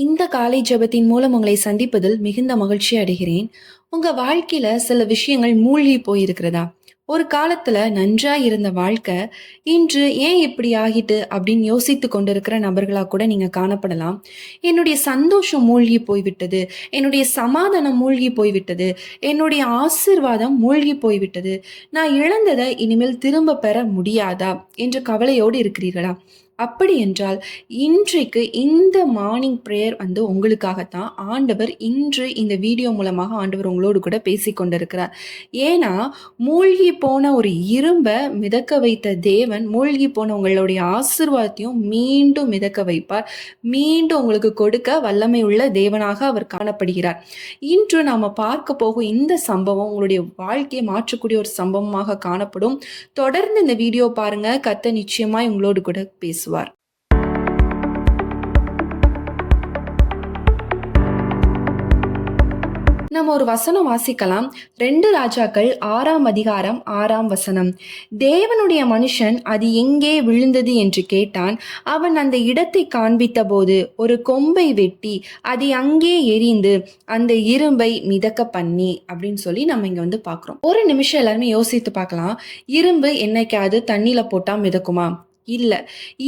இந்த காலை ஜெபத்தின் மூலம் உங்களை சந்திப்பதில் மிகுந்த மகிழ்ச்சி அடைகிறேன். உங்க வாழ்க்கையில சில விஷயங்கள் மூழ்கி போயிருக்கிறதா? ஒரு காலத்துல நன்றா இருந்த வாழ்க்கை, இன்று ஏன் இப்படி ஆகிட்டு அப்படின்னு யோசித்துக் கொண்டிருக்கிற நபர்களா கூட நீங்க காணப்படலாம். என்னுடைய சந்தோஷம் மூழ்கி போய்விட்டது. என்னுடைய சமாதானம் மூழ்கி போய்விட்டது. என்னுடைய ஆசீர்வாதம் மூழ்கி போய்விட்டது. நான் இழந்தத இனிமேல் திரும்ப பெற முடியாதா? என்ற கவலையோடு இருக்கிறீர்களா? அப்படி என்றால், இன்றைக்கு இந்த மார்னிங் பிரேயர் வந்து உங்களுக்காகத்தான். ஆண்டவர் இன்று இந்த வீடியோ மூலமாக ஆண்டவர் உங்களோடு கூட பேசிக் கொண்டிருக்கிறார். ஏன்னா, மூழ்கி போன ஒரு இரும்ப மிதக்க வைத்த தேவன், மூழ்கி போன உங்களுடைய ஆசீர்வாதத்தையும் மீண்டும் மிதக்க வைப்பார். மீண்டும் உங்களுக்கு கொடுக்க வல்லமை உள்ள தேவனாக அவர் காணப்படுகிறார். இன்று நாம பார்க்க போகும் இந்த சம்பவம் உங்களுடைய வாழ்க்கையை மாற்றக்கூடிய ஒரு சம்பவமாக காணப்படும். தொடர்ந்து இந்த வீடியோ பாருங்க. கர்த்தர் நிச்சயமாய் உங்களோடு கூட பேசுவார். நம்ம ஒரு வசனம் வாசிக்கலாம். 2 ராஜாக்கள் 6ஆம் அதிகாரம் 6ஆம் வசனம். தேவனுடைய மனுஷன் அது எங்கே விழுந்தது என்று கேட்டான். அவன் அந்த இடத்தை காண்பித்த போது ஒரு கொம்பை வெட்டி அதை அங்கே எறிந்து அந்த இரும்பை மிதக்க பண்ணி அப்படின்னு சொல்லி நம்ம இங்க வந்து பார்க்கிறோம். ஒரு நிமிஷம் எல்லாருமே யோசித்து பார்க்கலாம். இரும்பு என்னைக்காவது தண்ணியில போட்டா மிதக்குமா? இல்ல.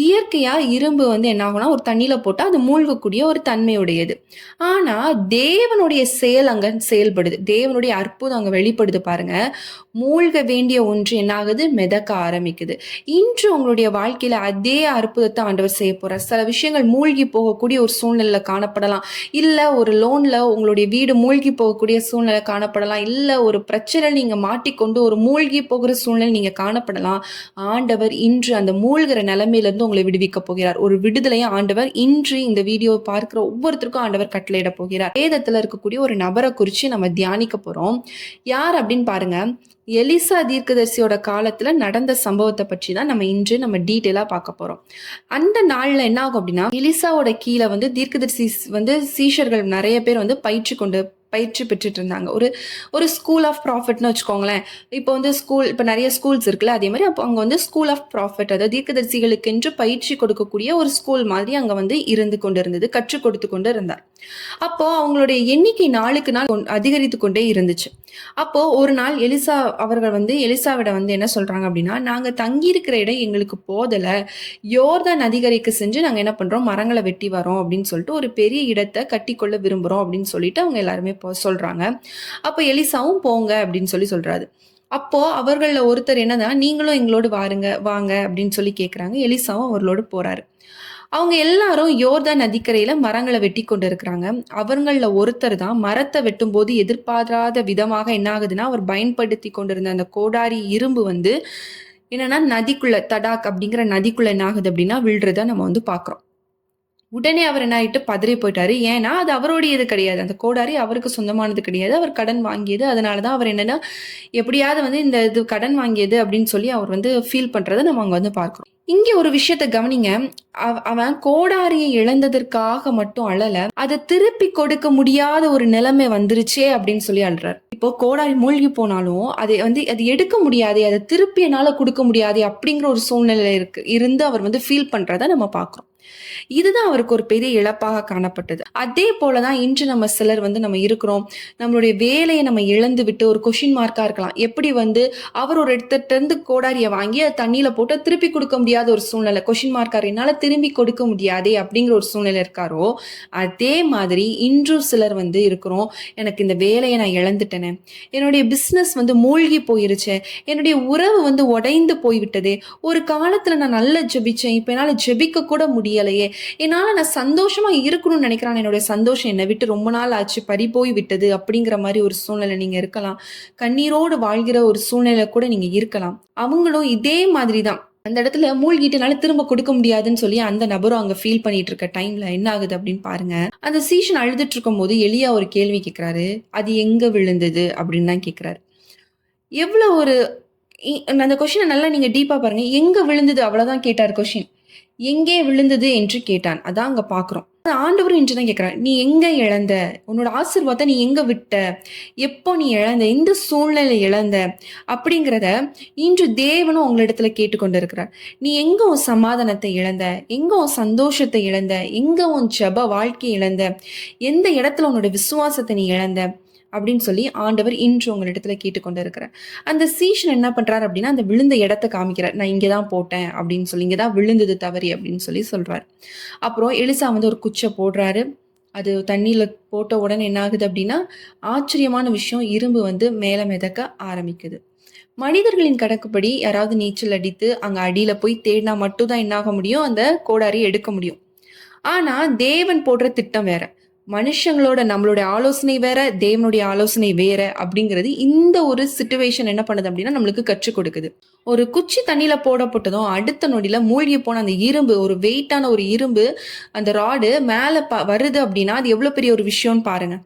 இயற்கையா இரும்பு வந்து என்ன ஆகும்னா, ஒரு தண்ணீல போட்டா அது மூழ்கக்கூடிய ஒரு தன்மையுடையது. ஆனா, தேவனுடைய செயல் அங்க செயல்படுது. தேவனுடைய அற்புதம் அங்க வெளிப்படுது பாருங்க. மூழ்க வேண்டிய ஒன்று என்ன ஆகுது? மிதக்க ஆரம்பிக்குது. இன்று உங்களுடைய வாழ்க்கையில அதே அற்புதத்தை ஆண்டவர் செய்ய போறார். சில விஷயங்கள் மூழ்கி போகக்கூடிய ஒரு சூழ்நிலையில காணப்படலாம். இல்ல ஒரு லோன்ல உங்களுடைய வீடு மூழ்கி போகக்கூடிய சூழ்நிலை காணப்படலாம். இல்ல ஒரு பிரச்சனை நீங்க மாட்டிக்கொண்டு ஒரு மூழ்கி போகிற சூழ்நிலை நீங்க காணப்படலாம். ஆண்டவர் இன்று அந்த மூழ்கிற நிலைமையிலிருந்து உங்களை விடுவிக்க போகிறார். ஒரு விடுதலையை ஆண்டவர் இன்று இந்த வீடியோ பார்க்கிற ஒவ்வொருத்தருக்கும் ஆண்டவர் கட்டளையிட போகிறார். வேதத்துல இருக்கக்கூடிய ஒரு நபரை குறிச்சு நம்ம தியானிக்க போறோம். யார் அப்படின்னு பாருங்க. எலிசா தீர்க்கதரிசியோட காலத்துல நடந்த சம்பவத்தை பற்றி தான் நம்ம டீட்டெயிலா பார்க்க போறோம். அந்த நாள்ல என்ன ஆகும் அப்படின்னா, எலிசாவோட கீழே வந்து தீர்க்கதரிசி வந்து சீஷர்கள் நிறைய பேர் வந்து பயிற்சி பெற்றுட்டு இருந்தாங்க. ஒரு ஸ்கூல் ஆஃப் ப்ராஃபிட்னு வச்சுக்கோங்களேன். இப்போ வந்து இப்போ நிறைய ஸ்கூல்ஸ் இருக்குல்ல, அதே மாதிரி அப்போ அங்கே வந்து ஸ்கூல் ஆஃப் ப்ராஃபிட், அதாவது தீர்க்கதரிசிகளுக்கு என்று பயிற்சி கொடுக்கக்கூடிய ஒரு ஸ்கூல் மாதிரி அங்கே வந்து இருந்து கொண்டு இருந்தது, கற்றுக் கொடுத்து கொண்டு இருந்தார். அப்போ அவங்களுடைய எண்ணிக்கை நாளுக்கு நாள் அதிகரித்து கொண்டே இருந்துச்சு. அப்போ ஒரு நாள் அவர்கள் வந்து எலிசாவிட வந்து என்ன சொல்றாங்க அப்படின்னா, நாங்க தங்கி இருக்கிற இடம் எங்களுக்கு போதல, யோர்தான் நதிகரைக்கு சென்று நாங்க என்ன பண்றோம், மரங்களை வெட்டி வரோம் அப்படின்னு சொல்லிட்டு ஒரு பெரிய இடத்தை கட்டிக்கொள்ள விரும்புறோம் அப்படின்னு சொல்லிட்டு அவங்க எல்லாருமே சொல்றாங்க. அப்ப எலிசாவும் போங்க அப்படின்னு சொல்றாரு. அப்போ அவர்கள ஒருத்தர் என்னதான், நீங்களும் எங்களோடு வாங்க அப்படின்னு சொல்லி கேட்கிறாங்க. எலிசாவும் அவர்களோடு போறாரு. அவங்க எல்லாரும் யோர்தான் நதிக்கரையில மரங்களை வெட்டி கொண்டு இருக்கிறாங்க. அவங்கள ஒருத்தர் தான் மரத்தை வெட்டும் போது எதிர்பாராத விதமாக என்ன ஆகுதுன்னா, அவர் பயன்படுத்தி கொண்டிருந்த அந்த கோடாரி இரும்பு வந்து என்னன்னா நதிக்குள்ள, தடாக் அப்படிங்கிற நதிக்குள்ள என்ன ஆகுது அப்படின்னா விழுறத நம்ம வந்து பாக்குறோம். உடனே அவர் என்ன ஆயிட்டு பதறி போயிட்டாரு. ஏன்னா அது அவருடையது கிடையாது. அந்த கோடாரி அவருக்கு சொந்தமானது கிடையாது. அவர் கடன் வாங்கியது. அதனாலதான் அவர் என்னன்னா, எப்படியாவது வந்து இந்த இது கடன் வாங்கியது அப்படின்னு சொல்லி அவர் வந்து ஃபீல் பண்றதை நம்ம அங்க வந்து பார்க்கிறோம். இங்க ஒரு விஷயத்த கவனிங்க. அவன் கோடாரியை இழந்ததற்காக மட்டும் அழல, அதை திருப்பி கொடுக்க முடியாத ஒரு நிலைமை வந்துருச்சே அப்படின்னு சொல்லி அழுறார். இப்போ கோடாரி மூழ்கி போனாலும் அது எடுக்க முடியாதே, அதை திருப்பி என்னால கொடுக்க முடியாதே அப்படிங்கிற ஒரு சூழ்நிலை இருந்து அவர் வந்து ஃபீல் பண்றதை நம்ம பார்க்கிறோம். இதுதான் அவருக்கு ஒரு பெரிய இழப்பாக காணப்பட்டது. அதே போலதான் இன்று நம்ம சிலர் வந்து நம்ம இருக்கிறோம். நம்மளுடைய வேலையை நம்ம இழந்து விட்டு ஒரு கொஷின் மார்க்கா இருக்கலாம். எப்படி வந்து அவர் ஒரு இடத்துல இருந்து கோடாரியை வாங்கி அதை தண்ணியில போட்டு திருப்பி கொடுக்க முடியாத ஒரு சூழ்நிலை, கொஷின் மார்க்கார் என்னால திரும்பி கொடுக்க முடியாதே அப்படிங்கிற ஒரு சூழ்நிலை இருக்காரோ, அதே மாதிரி இன்றும் சிலர் வந்து இருக்கிறோம். எனக்கு இந்த வேலையை நான் இழந்துட்டேனே, என்னுடைய பிசினஸ் வந்து மூழ்கி போயிருச்சு, என்னுடைய உறவு வந்து உடைந்து போய்விட்டது, ஒரு காலத்துல நான் நல்லா ஜெபிச்சேன், இப்ப என்னால ஜெபிக்க கூட முடியலையே, என்னால நான் சந்தோஷமா இருக்கணும்னு நினைக்கிறேன், என்னுடைய சந்தோஷம் என்னை விட்டு ரொம்ப நாள் ஆச்சு, பறி போய் விட்டது அப்படிங்கிற மாதிரி ஒரு சூழ்நிலை நீங்க இருக்கலாம். கண்ணீரோடு வாழ்கிற ஒரு சூழ்நிலை கூட நீங்க இருக்கலாம். அவங்களும் இதே மாதிரிதான் அந்த இடத்துல மூழ்கிட்டனால திரும்ப கொடுக்க முடியாதுன்னு சொல்லி அந்த நபரும் அங்க ஃபீல் பண்ணிட்டு இருக்க டைம்ல என்ன ஆகுது அப்படின்னு பாருங்க. அந்த சீசன் அழுதுட்டு இருக்கும் போது எலியா ஒரு கேள்வி கேட்கிறாரு. அது எங்க விழுந்தது அப்படின்னு தான் கேட்கிறாரு. எவ்வளவு ஒரு அந்த கொஸ்டினை நல்லா நீங்க டீப்பா பாருங்க. எங்க விழுந்தது அவ்வளவுதான் கேட்டார் கொஸ்டின். எங்கே விழுந்தது என்று கேட்டான். அதான் அங்க பாக்குறோம். ஆண்டவரும் இன்று தான் கேட்கிறார், நீ எங்க இழந்த? உன்னோட ஆசீர்வாதத்தை நீ எங்க விட்ட? எப்போ நீ இழந்த? எந்த சூழ்நிலை இழந்த? அப்படிங்கிறத இன்று தேவனும் உங்களிடத்துல கேட்டுக்கொண்டு இருக்கிறார். நீ எங்க உன் சமாதானத்தை இழந்த? எங்க உன் சந்தோஷத்தை இழந்த? எங்க உன் ஜெப வாழ்க்கை இழந்த? எந்த இடத்துல உன்னோட விசுவாசத்தை நீ இழந்த? அப்படின்னு சொல்லி ஆண்டவர் இன்று உங்களிடத்துல கேட்டுக்கொண்டு இருக்கிறார். அந்த சீஷன் என்ன பண்றாரு அப்படின்னா, அந்த விழுந்த இடத்த காமிக்கிறார். நான் இங்கதான் போட்டேன் அப்படின்னு சொல்லி, இங்கதான் விழுந்தது தவறி அப்படின்னு சொல்லி சொல்றாரு. அப்புறம் எலிசா வந்து ஒரு குச்சை போடுறாரு. அது தண்ணியில போட்ட உடனே என்ன ஆகுது அப்படின்னா, ஆச்சரியமான விஷயம், இரும்பு வந்து மேல மிதக்க ஆரம்பிக்குது. மனிதர்களின் கணக்குப்படி யாராவது நீச்சல் அடித்து அங்க அடியில போய் தேடினா மட்டும் தான் என்ன ஆக முடியும், அந்த கோடாரி எடுக்க முடியும். ஆனா தேவன் போடுற திட்டம் வேற. மனுஷங்களோட நம்மளுடைய ஆலோசனை வேற, தேவனுடைய ஆலோசனை வேற அப்படிங்கிறது இந்த ஒரு சிச்சுவேஷன் என்ன பண்ணுது அப்படின்னா நம்மளுக்கு கற்றுக் கொடுக்குது. ஒரு குச்சி தண்ணியில போடப்பட்டதும் அடுத்த நொடியில மூழ்கி போன அந்த இரும்பு, ஒரு வெயிட்டான ஒரு இரும்பு, அந்த ராடு மேல வருது அப்படின்னா அது எவ்வளவு பெரிய ஒரு விஷயம்னு பாருங்க.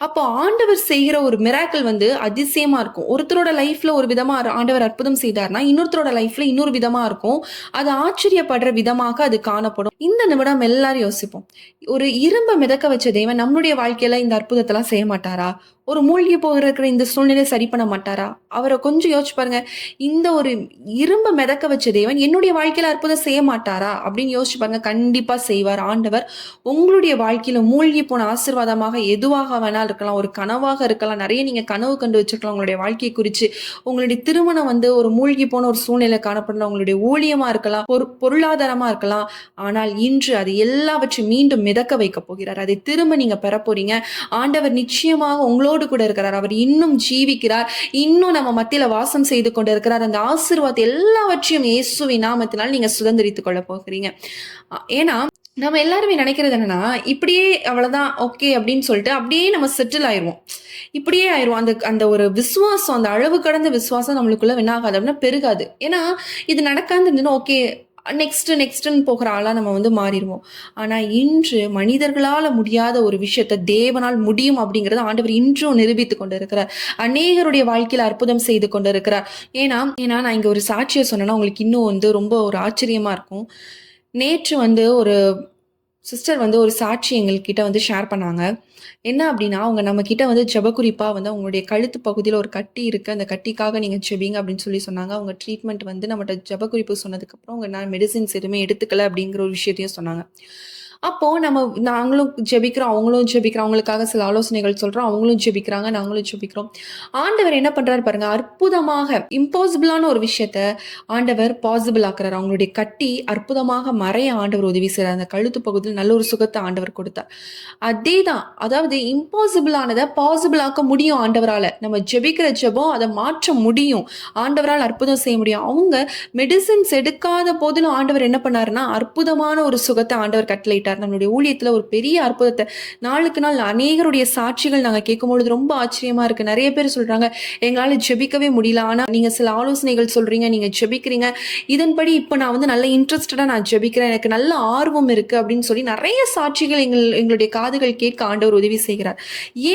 அப்போ ஆண்டவர் செய்கிற ஒரு மிராக்கிள் வந்து அதிசயமா இருக்கும். ஒருத்தரோட லைஃப்ல ஒரு விதமா ஆண்டவர் அற்புதம் செய்தார்னா, இன்னொருத்தரோட லைஃப்ல இன்னொரு விதமா இருக்கும். அது ஆச்சரியப்படுற விதமாக அது காணப்படும். இந்த நிமிடம் எல்லாரும் யோசிப்போம். ஒரு இரும்ப மிதக்க வச்ச தேவன் நம்மளுடைய வாழ்க்கையில இந்த அற்புதத்தெல்லாம் செய்ய மாட்டாரா? ஒரு மூழ்கி போகிற இந்த சூழ்நிலையை சரி பண்ண மாட்டாரா? அவரை கொஞ்சம் யோசிச்சு பாருங்க. இந்த ஒரு இரும்ப மிதக்க வச்ச தேவன் என்னுடைய வாழ்க்கையில அற்புதம் செய்ய மாட்டாரா அப்படின்னு யோசிச்சு பாருங்க. கண்டிப்பா செய்வார். ஆண்டவர் உங்களுடைய வாழ்க்கையில மூழ்கி போன ஆசீர்வாதமாக எதுவாக வேணாலும் இருக்கலாம், ஒரு கனவாக இருக்கலாம். நிறைய நீங்க கனவு கண்டு வச்சிருக்கலாம் உங்களுடைய வாழ்க்கையை குறிச்சு. உங்களுடைய திருமணம் வந்து ஒரு மூழ்கி போன ஒரு சூழ்நிலை காணப்படலாம். உங்களுடைய ஊழியமா இருக்கலாம், பொருளாதாரமா இருக்கலாம். ஆனால் இன்று அது எல்லாவற்றையும் மீண்டும் மிதக்க வைக்க போகிறார். அதை திரும்ப நீங்க பெற போறீங்க. ஆண்டவர் நிச்சயமாக உங்களோடு கூட இருக்கிறார். அவர் இன்னும் ஜீவிக்கிறார். இன்னும் நம்ம மத்தியில வாசம் செய்து கொண்டு இருக்கிறார். அந்த ஆசீர்வாதம் எல்லாவற்றையும் இயேசுவின் நாமத்தினால் நீங்க சுதந்திரித்துக் கொள்ள போகிறீங்க. ஏன்னா நம்ம எல்லாருமே நினைக்கிறது என்னன்னா, இப்படியே அவ்வளவுதான் ஓகே அப்படின்னு சொல்லிட்டு அப்படியே நம்ம செட்டில் ஆயிருவோம். இப்படியே ஆயிரும். அந்த அந்த ஒரு விசுவாசம், அந்த அளவு கடந்த விசுவாசம் நம்மளுக்குள்ள என்ன ஆகாது அப்படின்னா பெருகாது. ஏன்னா இது நடக்காது இருந்துன்னா ஓகே நெக்ஸ்ட்ன்னு போகிற ஆளா நம்ம வந்து மாறிடுவோம். ஆனா இன்று மனிதர்களால முடியாத ஒரு விஷயத்த தேவனால் முடியும் அப்படிங்கறத ஆண்டவர் இன்றும் நிரூபித்துக் கொண்டு இருக்கிறார். அநேகருடைய வாழ்க்கையில அற்புதம் செய்து கொண்டு இருக்கிறார். ஏன்னா நான் இங்க ஒரு சாட்சியை சொன்னேன்னா உங்களுக்கு இன்னும் வந்து ரொம்ப ஒரு ஆச்சரியமா இருக்கும். நேற்று வந்து ஒரு சிஸ்டர் வந்து ஒரு சாட்சி எங்கள்கிட்ட வந்து ஷேர் பண்ணாங்க. என்ன அப்படின்னா, அவங்க நம்ம கிட்ட வந்து ஜெபக்குறிப்பா வந்து அவங்களுடைய கழுத்து பகுதியில ஒரு கட்டி இருக்கு. அந்த கட்டிக்காக நீங்க ஜெபிங்க அப்படின்னு சொல்லி சொன்னாங்க. அவங்க ட்ரீட்மெண்ட் வந்து நம்மட்ட ஜெபக்குறிப்பு சொன்னதுக்கப்புறம் அவங்க நான் மெடிசின்ஸ் எதுவுமே எடுத்துக்கல அப்படிங்கிற ஒரு விஷயத்தையும் சொன்னாங்க. அப்போ நாங்களும் ஜெபிக்கிறோம், அவங்களும் ஜெபிக்கிறோம். அவங்களுக்காக சில ஆலோசனைகள் சொல்றோம். அவங்களும் ஜெபிக்கிறாங்க, நாங்களும் ஜெபிக்கிறோம். ஆண்டவர் என்ன பண்றாரு பாருங்க, அற்புதமாக இம்பாசிபிளான ஒரு விஷயத்த ஆண்டவர் பாசிபிள் ஆக்குறாரு. அவங்களுடைய கட்டி அற்புதமாக மறைய ஆண்டவர் உதவி செய்றார். அந்த கழுத்து பகுதியில் நல்ல ஒரு சுகத்தை ஆண்டவர் கொடுத்தார். அதேதான், அதாவது இம்பாசிபிள் ஆனதை பாசிபிள் ஆக்க முடியும் ஆண்டவரால. நம்ம ஜெபிக்கிற ஜெபம் அதை மாற்ற முடியும். ஆண்டவரால் அற்புதம் செய்ய முடியும். அவங்க மெடிசின்ஸ் எடுக்காத போதிலும் ஆண்டவர் என்ன பண்ணாருன்னா அற்புதமான ஒரு சுகத்தை ஆண்டவர் கட்டளையிட்டார். நம்மளுடைய ஊழியத்துல ஒரு பெரிய அற்புதத்தை நாளுக்கு நாள் அநேகருடைய சாட்சிகள் நாங்க கேட்கும்பொழுது ரொம்ப ஆச்சரியமா இருக்கு. நிறைய பேர் சொல்றாங்க, எங்களால ஜெபிக்கவே முடியல, ஆனா நீங்க சில ஆலோசனைகள் சொல்றீங்க, நீங்க ஜெபிக்கிறீங்க, இதன்படி இப்ப நான் வந்து நல்ல இன்ட்ரெஸ்டடா நான் ஜெபிக்கிறேன், எனக்கு நல்ல ஆர்வம் இருக்கு அப்படின்னு சொல்லி நிறைய சாட்சிகள் எங்களுடைய காதுகள் கேட்க ஆண்டவர் உதவி செய்கிறார்.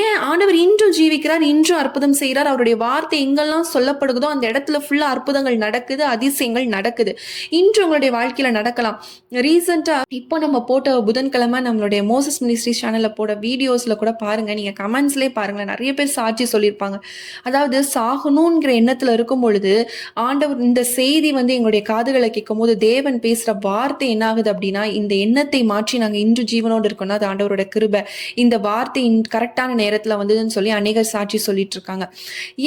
ஏன் ஆண்டவர் இன்றும் ஜீவிக்கிறார், இன்றும் அற்புதம் செய்கிறார். அவருடைய வார்த்தை எங்கெல்லாம் சொல்லப்படுகிறதோ அந்த இடத்துல ஃபுல்லா அற்புதங்கள் நடக்குது, அதிசயங்கள் நடக்குது. இன்று உங்களுடைய வாழ்க்கையில நடக்கலாம். ரீசெண்டா இப்போ நம்ம போட்ட புதன்கிழமை நம்மளுடைய மோசஸ் மினிஸ்ட்ரி சேனல்ல போட வீடியோஸ்ல கூட பாருங்க, நீங்க கமெண்ட்ஸ்லேயே பாருங்களேன், நிறைய பேர் சாட்சி சொல்லியிருப்பாங்க. அதாவது சாகணுங்கிற எண்ணத்துல இருக்கும் பொழுது ஆண்டவர் இந்த செய்தி வந்து எங்களுடைய காதுகளை கேட்கும் போது தேவன் பேசுற வார்த்தை என்ன ஆகுது அப்படின்னா, இந்த எண்ணத்தை மாற்றி நாங்க இன்று ஜீவனோடு இருக்கோம்னா அது ஆண்டவரோட கிருபை. இந்த வார்த்தை கரெக்டான நேரத்துல வந்ததுன்னு சொல்லி அநேகர் சாட்சி சொல்லிட்டு இருக்காங்க.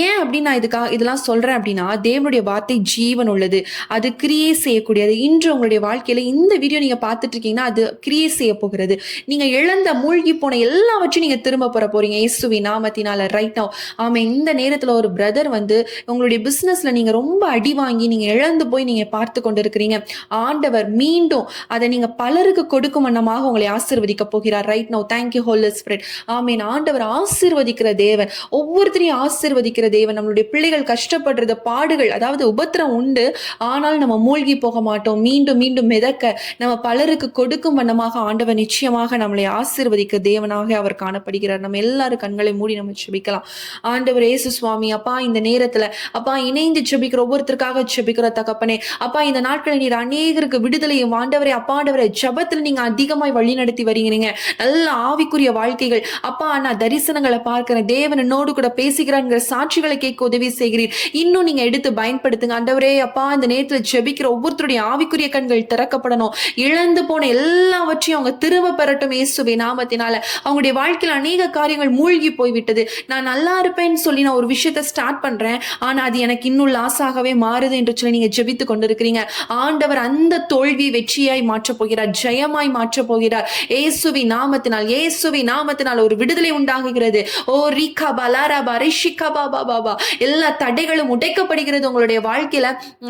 ஏன் அப்படின்னு நான் இதெல்லாம் சொல்றேன் அப்படின்னா, தேவனுடைய வார்த்தை ஜீவன் உள்ளது, அது கிரியை செய்யக்கூடியது. இன்று உங்களுடைய வாழ்க்கையில இந்த வீடியோ நீங்க பார்த்துட்டு இருக்கீங்கன்னா அது கிரியை செய்ய போகிறது. நீங்க இழந்த மூழ்கி போன எல்லாவற்றையும் நீங்க திரும்ப பெற போறீங்க இயேசுவின் நாமத்தினால ரைட் நவ. ஆமா, இந்த நேரத்துல ஒரு பிரதர் வந்து உங்களுடைய பிசினஸ்ல நீங்க ரொம்ப அடி வாங்கி நீங்க இழந்து போய் நீங்க பார்த்து கொண்டிருக்கிறீங்க. ஆண்டவர் மீண்டும் அதை நீங்க பலருக்கு கொடுக்கும் வண்ணமாக உங்களை ஆசீர்வதிக்க போகிறார் right now. Thank you holy spirit. ஆமீன். ஆண்டவர் ஆசீர்வதிக்கிற தேவன், ஒவ்வொருத்தரையும் ஆசீர்வதிக்கிற தேவன். நம்மளுடைய பிள்ளைகள் கஷ்டப்படுறது, பாடுகள், அதாவது உபத்திரம் உண்டு, ஆனால் நம்ம மூழ்கி போக மாட்டோம். மீண்டும் மீண்டும் மிதக்க நம்ம பலருக்கு கொடுக்கும் வண்ணமாக ஆண்டவர் நிச்சயமாக நம்மளை ஆசீர்வதிக்க தேவனாக அவர் காணப்படுகிறார். நம்ம எல்லாரும் கண்களை மூடி நம்ம ஜெபிக்கலாம். ஆண்டவர் இயேசு சுவாமி, அப்பா இந்த நேரத்துல அப்பா இணைந்து ஜெபிக்கிற ஒவ்வொருத்தருக்காக ஜெபிக்கிற தகப்பனே, அப்பா இந்த நாட்களில் நீர் அநேகருக்கு விடுதலையும் ஆண்டவரே அப்பாண்டவரை ஜெபத்தில் நீங்க அதிகமாய் வழி நடத்தி வரீங்க. நல்ல ஆவிக்குரிய வாழ்க்கைகள் அப்பா, நான் தரிசனங்களை பார்க்கிறேன், தேவன் என்னோடு கூட பேசுகிறாங்கிற சாட்சிகளை கேட்க உதவி செய்கிறீர். இன்னும் நீங்க எடுத்து பயன்படுத்துங்க ஆண்டவரே. அப்பா இந்த நேரத்தில் ஜெபிக்கிற ஒவ்வொருத்தருடைய ஆவிக்குரிய கண்கள் திறக்கப்படணும். இழந்து போன எல்லாவற்றையும் அவங்க திரும்ப பெறட்டும் இயேசுவே நாமத்தினால. அவங்களுடைய வாழ்க்கையில் அநேக காரியங்கள் மூழ்கி போய்விட்டது. நான் நல்லா இருப்பேன்னு சொல்லி நான் ஒரு விஷயத்தை ஸ்டார்ட் பண்றேன், ஆனா அது எனக்கு இன்னும் லாஸாகவே மாறுது என்று சொல்லி நீங்க ஜெபித்து கொண்டிருக்கிறீங்க. ஆண்டவர் அந்த தோல்வி வெற்றியாய் மாற்றப் போகிறார், ஜெயமாய் மாற்றப் போகிறார் இயேசுவி நாமத்தினால். இயேசுவி நாமத்தினால் ஒரு விடுதலை உண்டாகுகிறது. ஓ ரிகா பலாரபா ரிஷிகா பாபா பாபா, எல்லா தடைகளும் உடைக்கப்படுகிறது. உங்களுடைய வாழ்க்கையில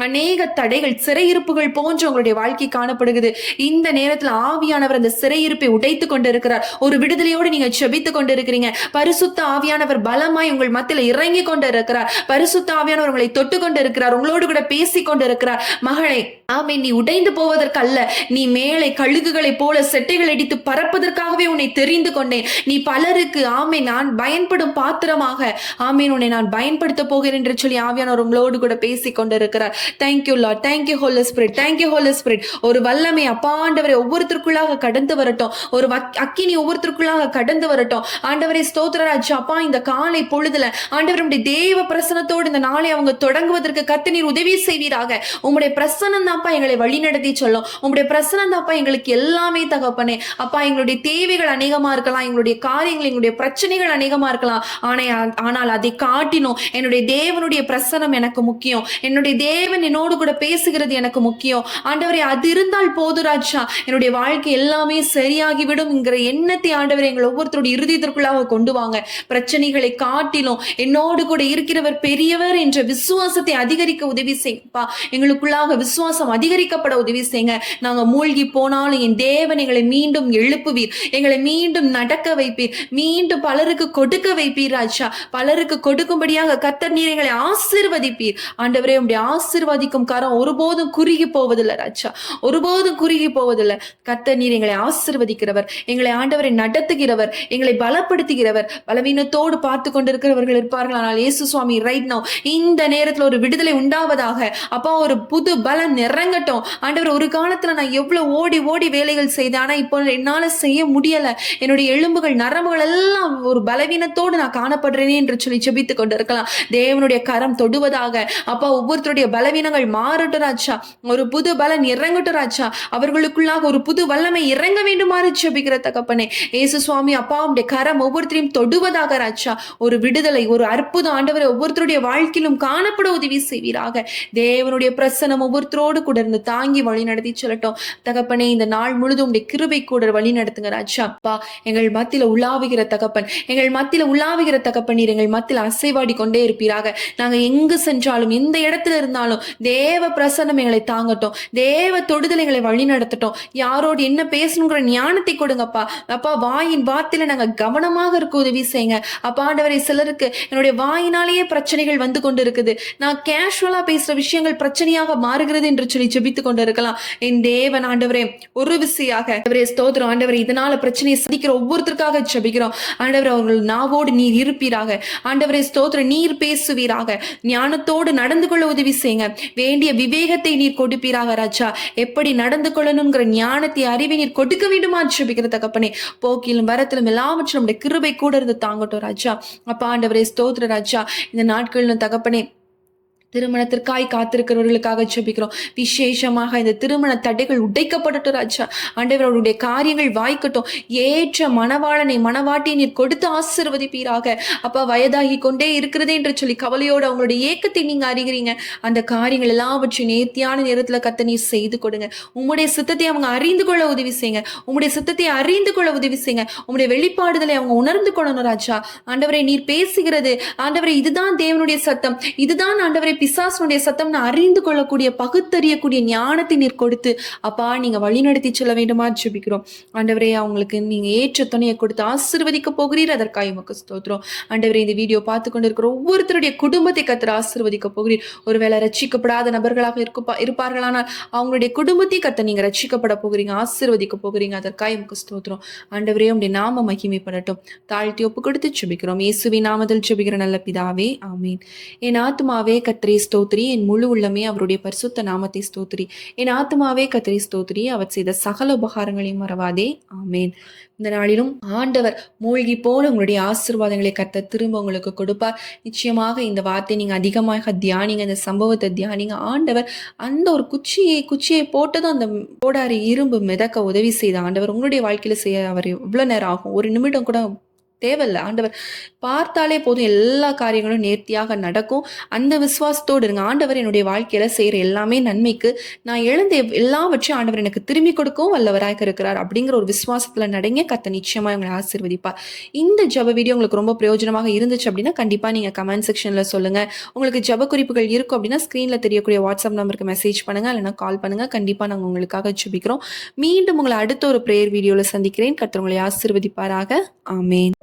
அநேக தடைகள் சிறையிருப்புகள் போன்ற உங்களுடைய வாழ்க்கை காணப்படுகிறது. இந்த நேரத்தில் ஆவியானவர் அந்த சிறையிருப்பை உடைத்து கொண்டிருக்கிறார். ஒரு விடுதலையோடு நீங்க ஜெபித்து கொண்டிருக்கிறீங்க. பரிசுத்த ஆவியானவர் பலமாய் உங்கள் மத்தியில இறங்கி கொண்டிருக்கிறார். பரிசுத்த ஆவியானவர் உங்களை தொட்டு கொண்டிருக்கிறார், உங்களோடு கூட பேசிக் கொண்டிருக்கிறார். மகளே, ஆமே, நீ உடைந்து போவதற்கு அல்ல, நீ மேலே கழுகுகளை போல செட்டைகள் அடித்து பறப்பதற்காகவே உன்னை தெரிந்து கொண்டேன். நீ பலருக்கு ஆமே நான் பயன்படும் பாத்திரமாக ஆமீன் உன்னை நான் பயன்படுத்த போகிறேன் என்று சொல்லி ஆவியானவர் உங்களோடு கூட பேசிக் கொண்டிருக்கிறார். Thank you lord, thank you holy spirit, thank you holy spirit. ஒரு வல்லமை அப்பா ஆண்டவரை ஒவ்வொருத்தருக்குள்ளாக கடந்து வரட்டும். ஒரு அக்கினி ஒவ்வொருத்தருக்குள்ளாக கடந்து வரட்டும். ஆண்டவரை ஸ்தோத்திரராஜ். அப்பா இந்த காலை பொழுதுல ஆண்டவருடைய தேவ பிரசனத்தோடு இந்த நாளை அவங்க தொடங்குவதற்கு கர்த்தர் நீர் உதவி செய்வீராக. உங்களுடைய பிரசனம் தான்ப்பா எங்களை வழி நடத்தி சொல்லும். உங்களுடைய பிரசனம் தான்ப்பா எங்களுக்கு எல்லாமே தகப்பனே. அப்பா எங்களுடைய தேவைகள் அநேகமா இருக்கலாம், எங்களுடைய காரியங்கள் எங்களுடைய பிரச்சனைகள் அநேகமா இருக்கலாம், ஆனால் அதை காட்டினோம் என்னுடைய தேவனுடைய பிரசனம் எனக்கு முக்கியம். என்னுடைய தேவன் என்னோடு கூட பேசுகிறது எனக்கு முக்கியம். ஆண்டவரே அது இருந்தால் போது ராஜா, என்னுடைய வாழ்க்கை எல்லாமே சரியாகிவிடும் என்கிற எண்ணத்தை ஆண்டவரை எங்கள் ஒவ்வொருத்தருடைய இறுதியத்திற்குள்ளாக கொண்டு வாங்க. பிரச்சனைகளை காட்டிலும் என்னோடு கூட இருக்கிறவர் பெரியவர் என்ற விசுவாசத்தை அதிகரிக்க உதவி செய்யுங்கப்பா. எங்களுக்குள்ளாக விசுவாசம் அதிகரிக்கப்பட உதவி செய்யுங்க. நாங்க மூழ்கி போனாலும் என் தேவன் எங்களை மீண்டும் எழுப்புவீர், எங்களை மீண்டும் நடக்க வைப்பீர், மீண்டும் பலருக்கு கொடுக்க வைப்பீர் ராஜா. பலருக்கு கொடுக்கும்படியாக கர்த்தர் நீர் எங்களை ஆசீர்வதிப்பீர். ஆண்டவரே உம்முடைய ஆசீர்வதிக்கும் கரம் ஒருபோதும் குறுகி போவதில்லை ராஜா, ஒருபோதும் குறுகி போவதில்லை. கர்த்தர் நீர் எங்களை ஆசீர்வதிக்கிறவர், எங்களை ஆண்டவரை நடத்துகிறவர், எங்களை பலப்படுத்துகிறவர். பலவீனத்தோடு பார்த்து கொண்டிருக்கிறவர்கள் இருப்பார்கள், ஆனால் இயேசு சுவாமி ரைட் நவ இந்த நேரத்தில் ஒரு விடுதலை உண்டாவதாக. அப்பா ஒரு புது பலம் இறங்கட்டும் ஆண்டவர். ஒரு காலத்துல நான் எவ்வளவு ஓடி ஓடி வேலைகள் செய்தேன், ஆனா இப்போ என்னால செய்ய முடியல. என்னுடைய எலும்புகள் நரம்புகள் எல்லாம் ஒரு பலவீனத்தோடு நான் காணப்படுறேனே என்று சொல்லி ஜெபித்துக் கொண்டிருக்கலாம். தேவனுடைய கரம் தொடுவதாக. அப்பா ஒவ்வொருத்தருடைய பலவீனங்கள் மாறட்டும் ராஜா, ஒரு புது பலன் இறங்கட்டும் ராஜா. அவர்களுக்குள்ளாக ஒரு புது வல்லமை இறங்க வேண்டுமாறு ஜெபிக்கிற தகப்பனே இயேசு சுவாமி. அப்பா உம்முடைய கரம் ஒவ்வொருத்தரையும் தொடுவதாக ராஜா. ஒரு விடுதலை, ஒரு அற்புதம் ஆண்டவரை ஒவ்வொருத்தருடைய வாழ்க்கையிலும் காணப்பட உதவி செய்வீராக. தேவனுடைய பிரசனம் ஒவ்வொருத்தரோடு கூட இருந்து தாங்கி வழி நடத்தி சொல்லட்டும் தகப்பனே. இந்த நாள் முழுதும் உடைய கிருபை கூட வழி நடத்துங்க ராஜா. அப்பா எங்கள் மத்தியில உலாவுகிற தகப்பன், எங்கள் மத்தியில உலாவுகிற தகப்பன் நீர் எங்கள் மத்தியில அசைவாடி கொண்டே இருப்பீராக. நாங்க எங்கு சென்றாலும் எந்த இடத்துல இருந்தாலும் தேவ பிரசனம் எங்களை தாங்கட்டும், தேவ தொடுதல் எங்களை வழி நடத்தட்டும். யாரோடு என்ன பேசணுங்கிற ஞானத்தை கொடுங்கப்பா. அப்பா வாயின் வார்த்தையில நாங்க கவனமாக இருக்க உதவி செய்யுங்க. அப்பா ஆண்டவரை சிலருக்கு என்னுடைய வாயினாலேயே பிரச்சனைகள் வந்து கொண்டு இருக்குது, நான் கேஷுவலா பேசுற விஷயங்கள் பிரச்சனையாக மாறுகிறது என்று சொல்லி ஜெபித்து கொண்டு இருக்கலாம். என் தேவன் ஆண்டவரே ஒரு விசையாக ஆண்டவரே ஸ்தோத்திரம் ஆண்டவரே. இதனால பிரச்சனையை சந்திக்கிற ஒவ்வொருத்தருக்காக ஜெபிக்கிறோம் ஆண்டவரே. அவர்கள் நாவோடு நீர் இருப்பீராக ஆண்டவரே ஸ்தோத்திரம். நீர் பேசுவீராக, ஞானத்தோடு நடந்து கொள்ள உதவி செய்யுங்க. வேண்டிய விவேகத்தை நீர் கொடுப்பீராக ராஜா. எப்படி நடந்து கொள்ளணுங்கிற ஞானத்தை அறிவை நீர் கொடுக்க வேண்டுமா ஜெபிக்கிற தகப்பனே. போக்கிலும் வரத்திலும் எல்லாவற்றும் நம்முடைய கிருபை கூட இருந்து தாங்கட்டும் ராஜா. அப்பா ஆண்டவரே ஸ்தோத்திர ராஜா. இந்த நாட்களிலும் தகப்பனே திருமணத்திற்காய் காத்திருக்கிறவர்களுக்காக ஜெபிக்கிறோம். விசேஷமாக இந்த திருமண தடைகள் உடைக்கப்படட்டும் ராஜா. ஆண்டவர் அவருடைய காரியங்கள் வாய்க்கட்டும். ஏற்ற மணவாளனை மணவாட்டியை நீர் கொடுத்து ஆசீர்வதிப்பீராக. அப்பா வயதாகி கொண்டே இருக்கிறதே என்று சொல்லி கவலையோடு அவங்களுடைய ஏக்கத்தை நீங்க அறிகிறீங்க. அந்த காரியங்கள் எல்லாவற்றையும் நேர்த்தியான நேரத்துல கர்த்தர் நீர் செய்து கொடுங்க. உம்முடைய சித்தத்தை அவங்க அறிந்து கொள்ள உதவி செய்யுங்க. உம்முடைய சித்தத்தை அறிந்து கொள்ள உதவி செய்யுங்க. உம்முடைய வெளிப்பாடுதலை அவங்க உணர்ந்து கொள்ளணும் ராஜா. ஆண்டவரை நீர் பேசுகிறது ஆண்டவரை, இதுதான் தேவனுடைய சத்தம், இதுதான் ஆண்டவரை பிசாசனுடைய சத்தம் அறிந்து கொள்ளக்கூடிய பகுத்தறியக்கூடிய ஞானத்தை நீர் கொடுத்து அப்பா நீங்க வழிநடத்தி செல்ல வேண்டுமா ஜெபிக்கிறோம். ஆண்டவரே அவங்களுக்கு நீங்க ஏற்ற துணையை கொடுத்து ஆசீர்வதிக்க போகிறீர், அதற்காக உமக்கு ஸ்தோத்திரம். ஆண்டவரே இந்த வீடியோ பார்த்து கொண்டு இருக்கிற ஒவ்வொருத்தருடைய குடும்பத்தை கர்த்தர் ஆசீர்வதிக்க போகிறீர். ஒருவேளை ரட்சிக்கப்படாத நபர்களாக இருப்பார்களானால் அவங்களுடைய குடும்பத்தை கர்த்தர் நீங்க ரட்சிக்கப்பட போகிறீங்க, ஆசீர்வதிக்க போகிறீங்க, அதற்காக உமக்கு ஸ்தோத்திரம். ஆண்டவரே உம்முடைய நாம மகிமைப்படட்டும். தாழ்த்தி ஒப்பு கொடுத்து ஜெபிக்கிறோம். இயேசுவின் நாமத்தில் ஜெபிக்கிற நல்ல பிதாவே, ஆமீன். என் ஆத்துமாவே கர்த்தரை ஸ்தோத்திரி, என் முழு உள்ளமே அவருடைய பரிசுத்த நாமத்தை ஸ்தோத்திரி. என் ஆத்துமாவே கர்த்தரை ஸ்தோத்திரி, அவர் செய்த சகல உபகாரங்களையும் மறவாதே, ஆமேன். இந்த நாளிலும் ஆண்டவர் மூழ்கி போல உங்களுடைய ஆசீர்வாதங்களை கர்த்தர் திரும்ப உங்களுக்கு கொடுப்பார். நிச்சயமாக இந்த வார்த்தை நீங்க அதிகமாக தியானிங்க, இந்த சம்பவத்தை தியானிங்க. ஆண்டவர் அந்த ஒரு குச்சியை போட்டதும் அந்த கோடாரி இரும்பு மிதக்க உதவி செய்த ஆண்டவர் உங்களுடைய வாழ்க்கையில செய்ய அவர் எவ்வளவு நேரம் ஆகும், ஒரு நிமிடம் கூட தேவையில்லை. ஆண்டவர் பார்த்தாலே போதும், எல்லா காரியங்களும் நேர்த்தியாக நடக்கும். அந்த விசுவாசத்தோடு இருங்க. ஆண்டவர் என்னுடைய வாழ்க்கையில செய்யற எல்லாமே நன்மைக்கு, நான் எழுந்த எல்லாவற்றையும் ஆண்டவர் எனக்கு திரும்பி கொடுக்கவும் வல்லவராக இருக்கிறார் அப்படிங்கிற ஒரு விசுவாசத்துல நடங்க. கர்த்தர் நிச்சயமா உங்களை ஆசீர்வதிப்பார். இந்த ஜெப வீடியோ உங்களுக்கு ரொம்ப பிரயோஜனமாக இருந்துச்சு அப்படின்னா கண்டிப்பா நீங்க கமெண்ட் செக்ஷன்ல சொல்லுங்க. உங்களுக்கு ஜெப குறிப்புகள் இருக்கும் அப்படின்னா ஸ்கிரீன்ல தெரியக்கூடிய வாட்ஸ்அப் நம்பருக்கு மெசேஜ் பண்ணுங்க, இல்லைன்னா கால் பண்ணுங்க. கண்டிப்பா நாங்கள் உங்களுக்காக ஜெபிக்கிறோம். மீண்டும் உங்களை அடுத்த ஒரு பிரேயர் வீடியோல சந்திக்கிறேன். கர்த்தர் உங்களை ஆசீர்வதிப்பாராக. ஆமேன்.